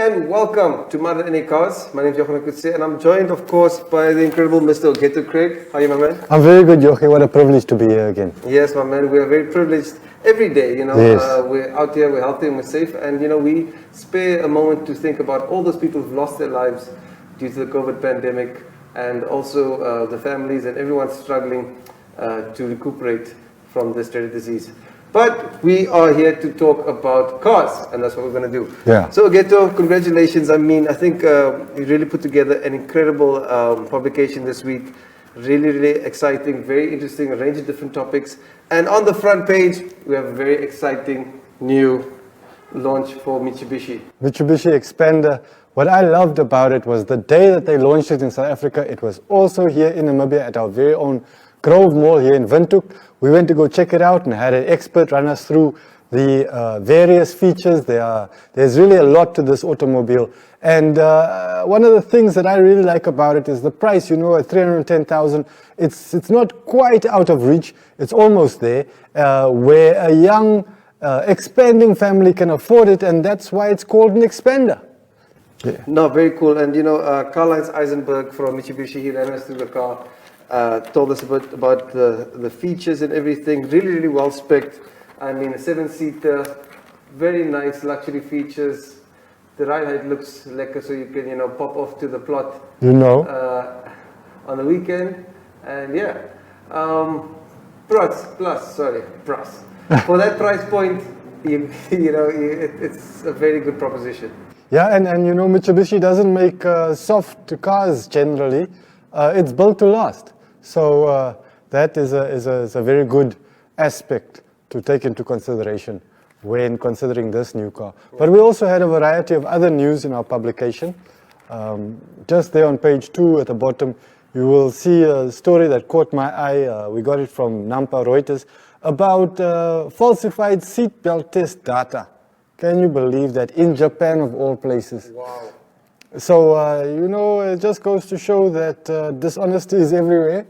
and welcome to Modern NA Cars. My name is Jochen Kutse, and I'm joined, of course, by the incredible Mr. Ogeto Craig. How are you, my man? I'm very good, Jochen. What a privilege to be here again. Yes, my man. We are very privileged every day. Yes. We're out here, we're healthy, and we're safe. And, we spare a moment to think about all those people who've lost their lives due to the COVID pandemic, and also the families and everyone struggling to recuperate from this dreaded disease. But we are here to talk about cars, and that's what we're going to do. Yeah. So, Ogeto, congratulations. I think you really put together an incredible publication this week. Really, really exciting, very interesting, a range of different topics. And on the front page, we have a very exciting new launch for Mitsubishi. Mitsubishi Xpander. What I loved about it was the day that they launched it in South Africa, it was also here in Namibia at our very own Grove Mall here in Windhoek. We went to go check it out and had an expert run us through the various features. There's really a lot to this automobile. And one of the things that I really like about it is the price, at 310,000. It's not quite out of reach. It's almost there, where a young, expanding family can afford it, and that's why it's called an Xpander. Yeah. No, very cool. And Karl-Heinz Eisenberg from Mitsubishi, he ran us through the car. Told us a bit about the features and everything. Really, really well spec'd. I mean, a 7-seater, very nice luxury features. The ride height looks lekker, so you can, pop off to the plot. On the weekend. And yeah, price. For that price point, it's a very good proposition. Yeah, and Mitsubishi doesn't make soft cars generally. It's built to last. So that is a very good aspect to take into consideration when considering this new car. But we also had a variety of other news in our publication. Just there on page 2 at the bottom, you will see a story that caught my eye. We got it from Nampa Reuters about falsified seatbelt test data. Can you believe that? In Japan, of all places. Wow. So, it just goes to show that dishonesty is everywhere,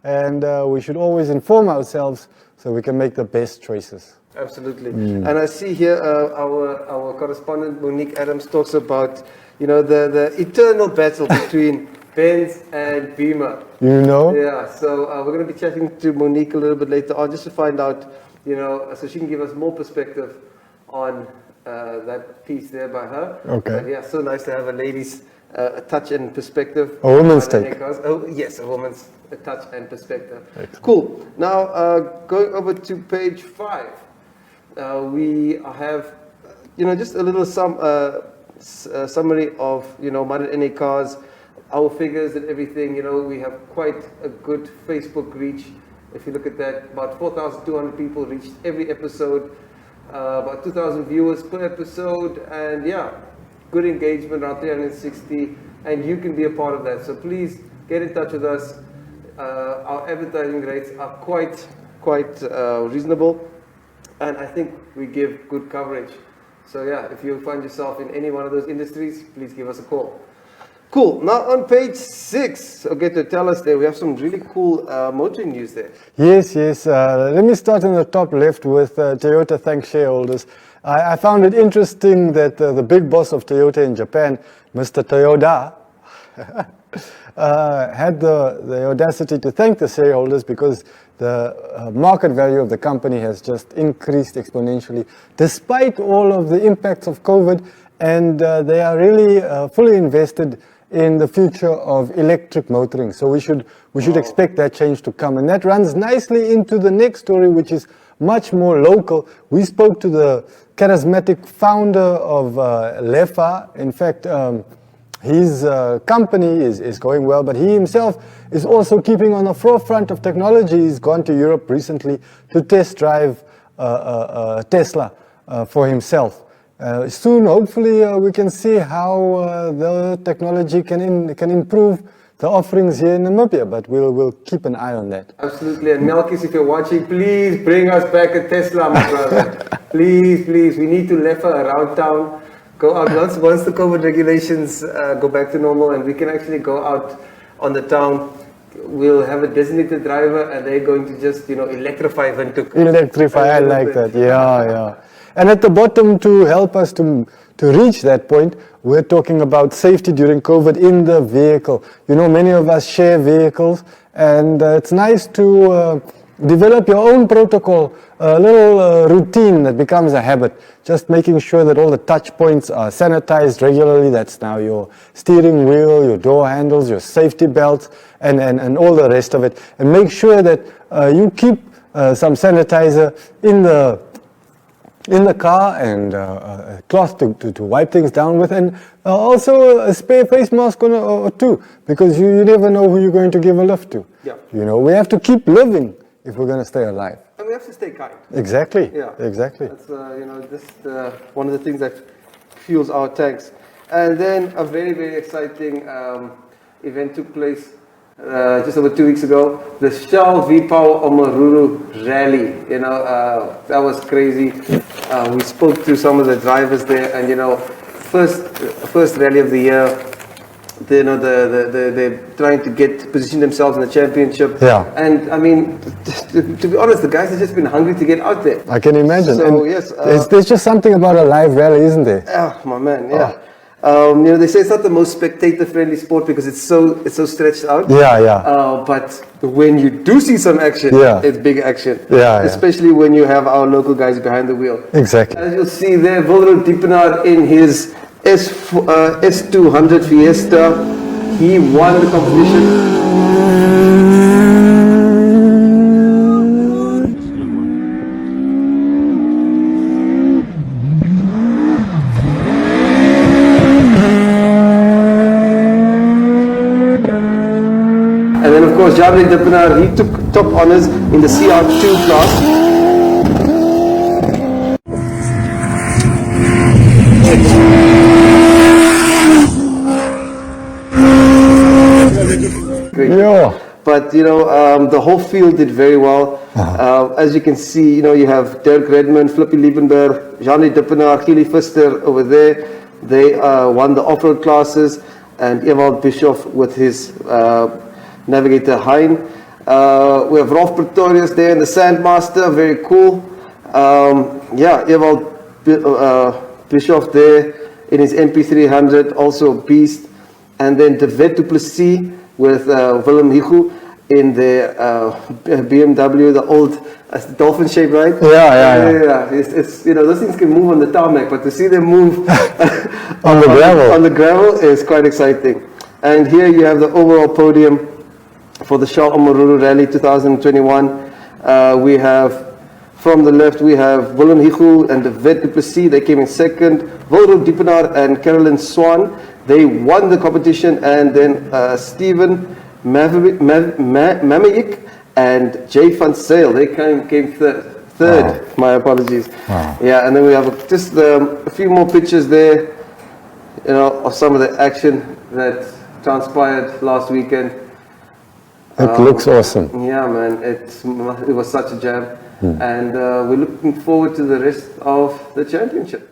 and we should always inform ourselves so we can make the best choices. Absolutely. And I see here our correspondent Monique Adams talks about, the eternal battle between Benz and Beamer. Yeah, so we're going to be chatting to Monique a little bit later on just to find out, so she can give us more perspective on that piece there by her. Okay. But yeah, so nice to have a lady's touch and perspective. A woman's take. Oh, yes, a woman's touch and perspective. Excellent. Cool. Now, going over to page 5, we have, just a little summary of, Modern NA Cars, our figures and everything. We have quite a good Facebook reach. If you look at that, about 4,200 people reached every episode. About 2,000 viewers per episode, and yeah, good engagement, around 360, and you can be a part of that. So please get in touch with us. Our advertising rates are quite reasonable, and I think we give good coverage. So yeah, if you find yourself in any one of those industries, please give us a call. Cool. Now on page 6, to tell us there, we have some really cool motoring news there. Yes. Let me start in the top left with Toyota thanks shareholders. I found it interesting that the big boss of Toyota in Japan, Mr. Toyoda, had the audacity to thank the shareholders because the market value of the company has just increased exponentially despite all of the impacts of COVID, and they are really fully invested in the future of electric motoring. So we should expect that change to come. And that runs nicely into the next story, which is much more local. We spoke to the charismatic founder of Lefa. In fact, his company is going well, but he himself is also keeping on the forefront of technology. He's gone to Europe recently to test drive Tesla for himself. Soon, hopefully, we can see how the technology can improve the offerings here in Namibia, but we'll keep an eye on that. Absolutely, and Melkis, if you're watching, please bring us back a Tesla, my brother. Please, we need to lever around town. Go out once the COVID regulations go back to normal, and we can actually go out on the town. We'll have a designated driver, and they're going to just electrify Windhoek. Electrify, I like that. Yeah. And at the bottom, to help us to to reach that point, we're talking about safety during COVID in the vehicle. You know, many of us share vehicles, and it's nice to develop your own protocol, a little routine that becomes a habit. Just making sure that all the touch points are sanitized regularly. That's now your steering wheel, your door handles, your safety belts, and all the rest of it. And make sure that you keep some sanitizer in the car, and a cloth to wipe things down with, and also a spare face mask or two, because you never know who you're going to give a lift to. Yeah. You know, we have to keep living if we're going to stay alive. And we have to stay kind. Exactly. Yeah. Exactly. That's just one of the things that fuels our tanks. And then a very, very exciting event took place just over 2 weeks ago. The Shell V-Power Omaruru Rally. You know, that was crazy. We spoke to some of the drivers there, and you know, first rally of the year. They're trying to position themselves in the championship. Yeah. And I mean, to be honest, the guys have just been hungry to get out there. I can imagine. So and yes, there's just something about a live rally, isn't there? Oh my man, yeah. You know, they say it's not the most spectator-friendly sport because it's so stretched out. Yeah, yeah. But when you do see some action, it's big action. Yeah, especially when you have our local guys behind the wheel. Exactly. As you'll see there, Omaruru Diepenaar in his S200 Fiesta, he won the competition. And then of course Omaruru Diepenaar, he took top honors in the CR2 class. Yeah. But you know, the whole field did very well. As you can see, you know, you have Dirk Redmond, Flippy Liebenberg, Omaruru Diepenaar, Gili Pfister over there. They won the off-road classes, and Ewald Bischoff with his Navigator Hein. We have Rolf Pretorius there in the Sandmaster, very cool. Yeah, Ewald Bischoff there in his MP300, also a beast. And then De Wet du Plessis with Willem Hichu in the BMW, the old dolphin shape, right? Yeah. It's you know, those things can move on the tarmac, but to see them move on the gravel is quite exciting. And here you have the overall podium for the Shell Omaruru Rally 2021. We have, from the left, we have Willem Hichu and De Wet du Plessis. They came in second. Omaruru Diepenaar and Carolyn Swan, they won the competition. And then Steven Mamayik and Jay Van Sale, they came third. Wow. My apologies. Wow. Yeah, and then we have just a few more pictures there, you know, of some of the action that transpired last weekend. It looks awesome. Yeah, man, it was such a jam. And we're looking forward to the rest of the championship.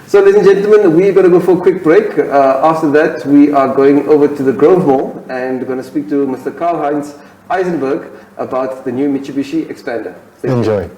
So, ladies and gentlemen, we're going to go for a quick break. After that, we are going over to the Grove Mall and we're going to speak to Mr. Karl-Heinz Eisenberg about the new Mitsubishi Xpander. Enjoy.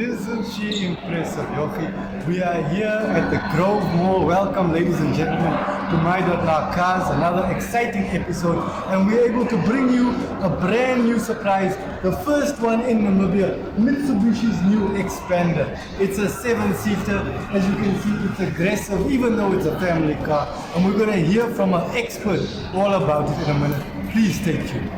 Isn't she impressive, Yochi? We are here at the Grove Mall. Welcome, ladies and gentlemen, to My.Now Cars, another exciting episode. And we're able to bring you a brand new surprise, the first one in Namibia, Mitsubishi's new Xpander. It's a 7-seater. As you can see, it's aggressive, even though it's a family car. And we're going to hear from an expert all about it in a minute. Please stay tuned.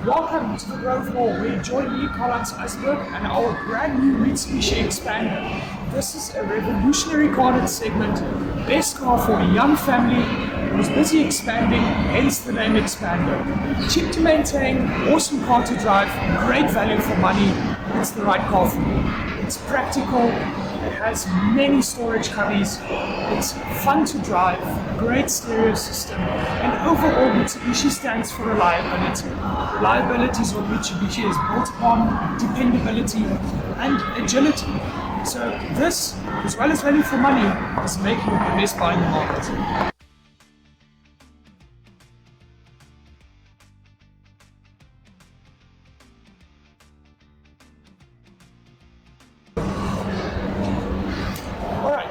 Welcome to the Grove Mall, where join me, Karl-Heinz Eisenberg, and our brand new Mitsubishi Xpander. This is a revolutionary car in its segment, best car for a young family who's busy expanding, hence the name Xpander. Cheap to maintain, awesome car to drive, great value for money. It's the right car for you. It's practical, it has many storage cubbies, it's fun to drive, great stereo system, and overall Mitsubishi stands for reliability. Reliability is what Mitsubishi is built upon, dependability and agility. So this, as well as value for money, is making it the best buy in the market.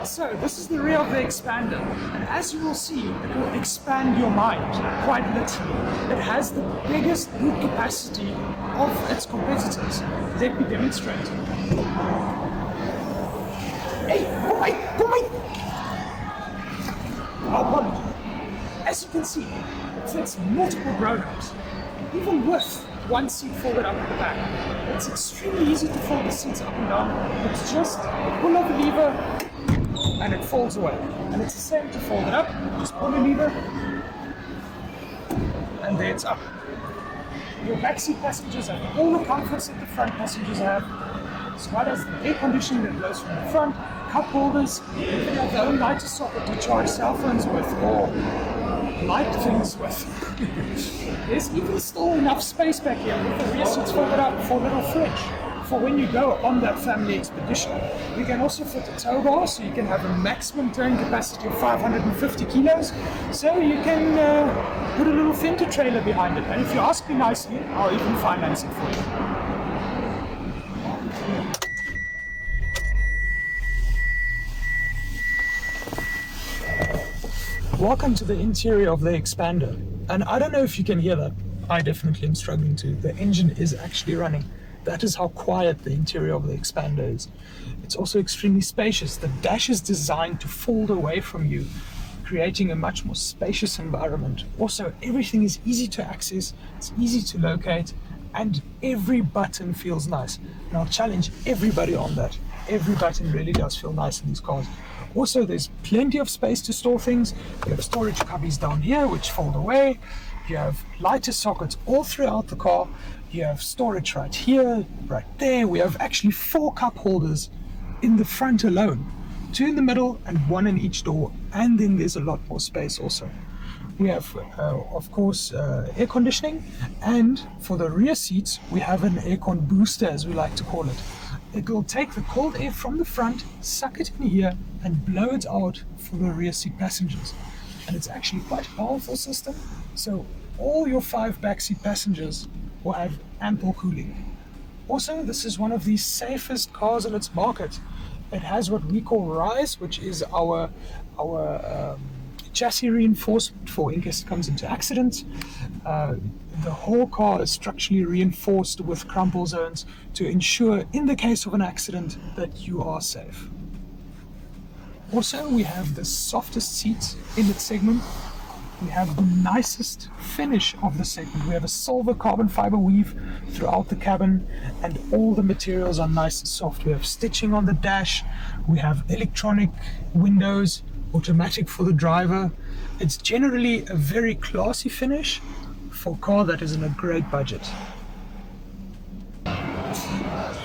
So this is the rear of the Xpander, and as you will see, it will expand your mind, quite literally. It has the biggest boot capacity of its competitors. Let me demonstrate. Hey, come on! As you can see, it fits multiple grown-ups, even with one seat folded up at the back. It's extremely easy to fold the seats up and down. It's just pull of a lever, and it folds away. And it's the same to fold it up, just pull the lever, and there it's up. Your backseat passengers have all the comforts that the front passengers have, as well as the air conditioning that blows from the front, cup holders, you can have their own lighter socket to charge cell phones with, or light things with. There's even still enough space back here with the rear seats folded up for a little fridge, for when you go on that family expedition. You can also fit a tow bar, so you can have a maximum towing capacity of 550 kilos. So you can put a little fender trailer behind it. And if you ask me nicely, I'll even finance it for you. Welcome to the interior of the Xpander. And I don't know if you can hear that. I definitely am struggling to. The engine is actually running. That is how quiet the interior of the Xpander is. It's also extremely spacious. The dash is designed to fold away from you, creating a much more spacious environment. Also, everything is easy to access, it's easy to locate, and every button feels nice. And I'll challenge everybody on that. Every button really does feel nice in these cars. Also, there's plenty of space to store things. You have storage cubbies down here, which fold away. You have lighter sockets all throughout the car. You have storage right here, right there. We have actually 4 cup holders in the front alone. 2 in the middle and 1 in each door. And then there's a lot more space also. We have, of course, air conditioning. And for the rear seats, we have an aircon booster, as we like to call it. It will take the cold air from the front, suck it in here, and blow it out for the rear seat passengers. And it's actually quite a powerful system. So all your 5 backseat passengers will have ample cooling. Also, this is one of the safest cars in its market. It has what we call RISE, which is our chassis reinforcement for in case it comes into accident. The whole car is structurally reinforced with crumple zones to ensure, in the case of an accident, that you are safe. Also, we have the softest seats in its segment. We have the nicest finish of the segment. We have a silver carbon fiber weave throughout the cabin, and all the materials are nice and soft. We have stitching on the dash. We have electronic windows, automatic for the driver. It's generally a very classy finish for a car that is in a great budget.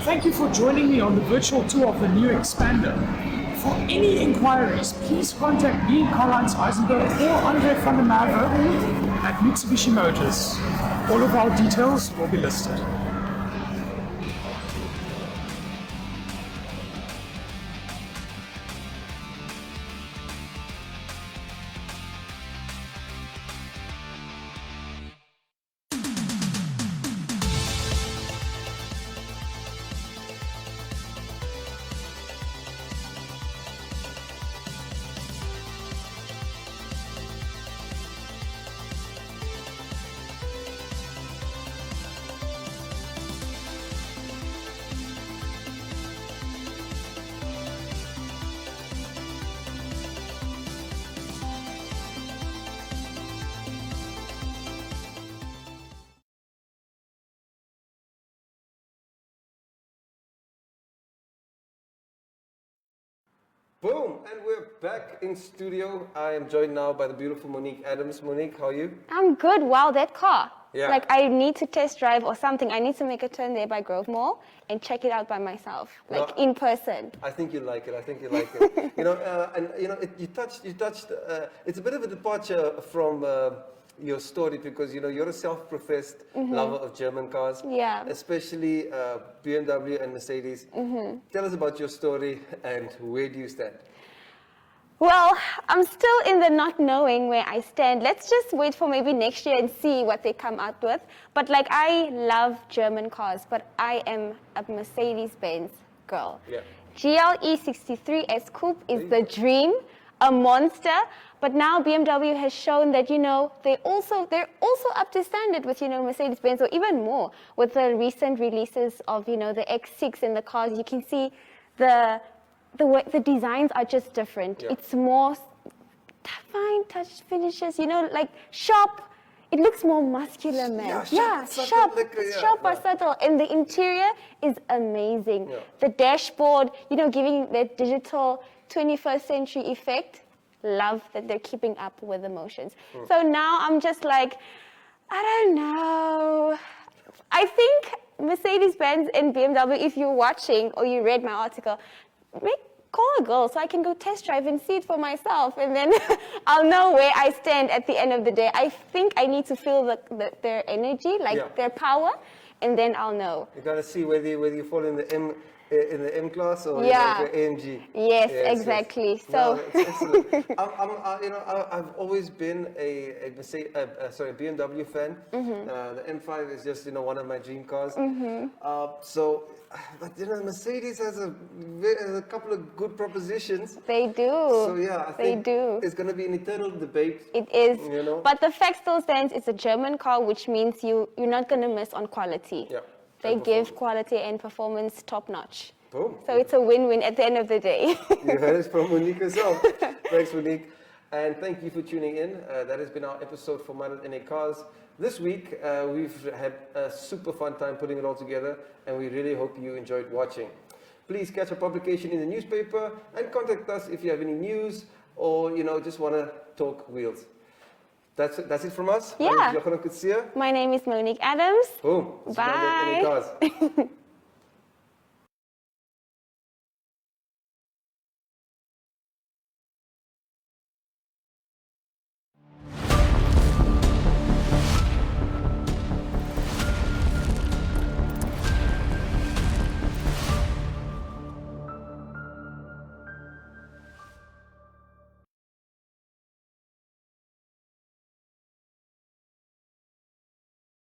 Thank you for joining me on the virtual tour of the new Xpander. For any inquiries, please contact me, Karl-Heinz Eisenberg, or Andre van der Merwe at Mitsubishi Motors. All of our details will be listed. Boom, and we're back in studio. I am joined now by the beautiful Monique Adams. Monique, how are you? I'm good. Wow, that car. Yeah. Like, I need to test drive or something. I need to make a turn there by Grove Mall and check it out by myself, like No, in person. I think you like it. I think you like it. You touched. It's a bit of a departure from your story because you're a self-professed lover of German cars. Yeah. Especially BMW and Mercedes. Tell us about your story and where do you stand? Well, I'm still in the not knowing where I stand. Let's just wait for maybe next year and see what they come out with. But like, I love German cars, but I am a Mercedes-Benz girl. Yeah. GLE 63 S Coupe is the dream, a monster. But now BMW has shown that, they're also up to standard with, Mercedes-Benz, or even more with the recent releases of, the X6 and the cars. You can see the way the designs are just different. Yeah. It's more fine touch finishes, like sharp. It looks more muscular, man. Yeah, sharp, sharp but subtle. And the interior is amazing. Yeah. The dashboard, giving that digital 21st century effect. Love that they're keeping up with the motions. So now I'm just like, I don't know. I think Mercedes-Benz and BMW, if you're watching or you read my article, call a girl so I can go test drive and see it for myself, and then I'll know where I stand at the end of the day. I think I need to feel their energy, their power, and then I'll know. You gotta see whether you fall in the M class or Yeah. AMG. Yes, exactly. Yes. So No, it's excellent. I've always been a BMW fan. The M5 is just one of my dream cars. But Mercedes has a couple of good propositions. they do. So yeah, I think they do. it's going to be an eternal debate. It is. But the fact still stands, it's a German car, which means you're not going to miss on quality. Yeah. They give quality and performance top notch. Boom. So it's a win-win at the end of the day. You heard it from Monique herself. Thanks, Monique. And thank you for tuning in. That has been our episode for Modern NA Cars. This week, we've had a super fun time putting it all together, and we really hope you enjoyed watching. Please catch a publication in the newspaper and contact us if you have any news or just want to talk wheels. That's it from us. Yeah. My name is My name is Monique Adams. Boom. Bye. It's Modern NA Cars.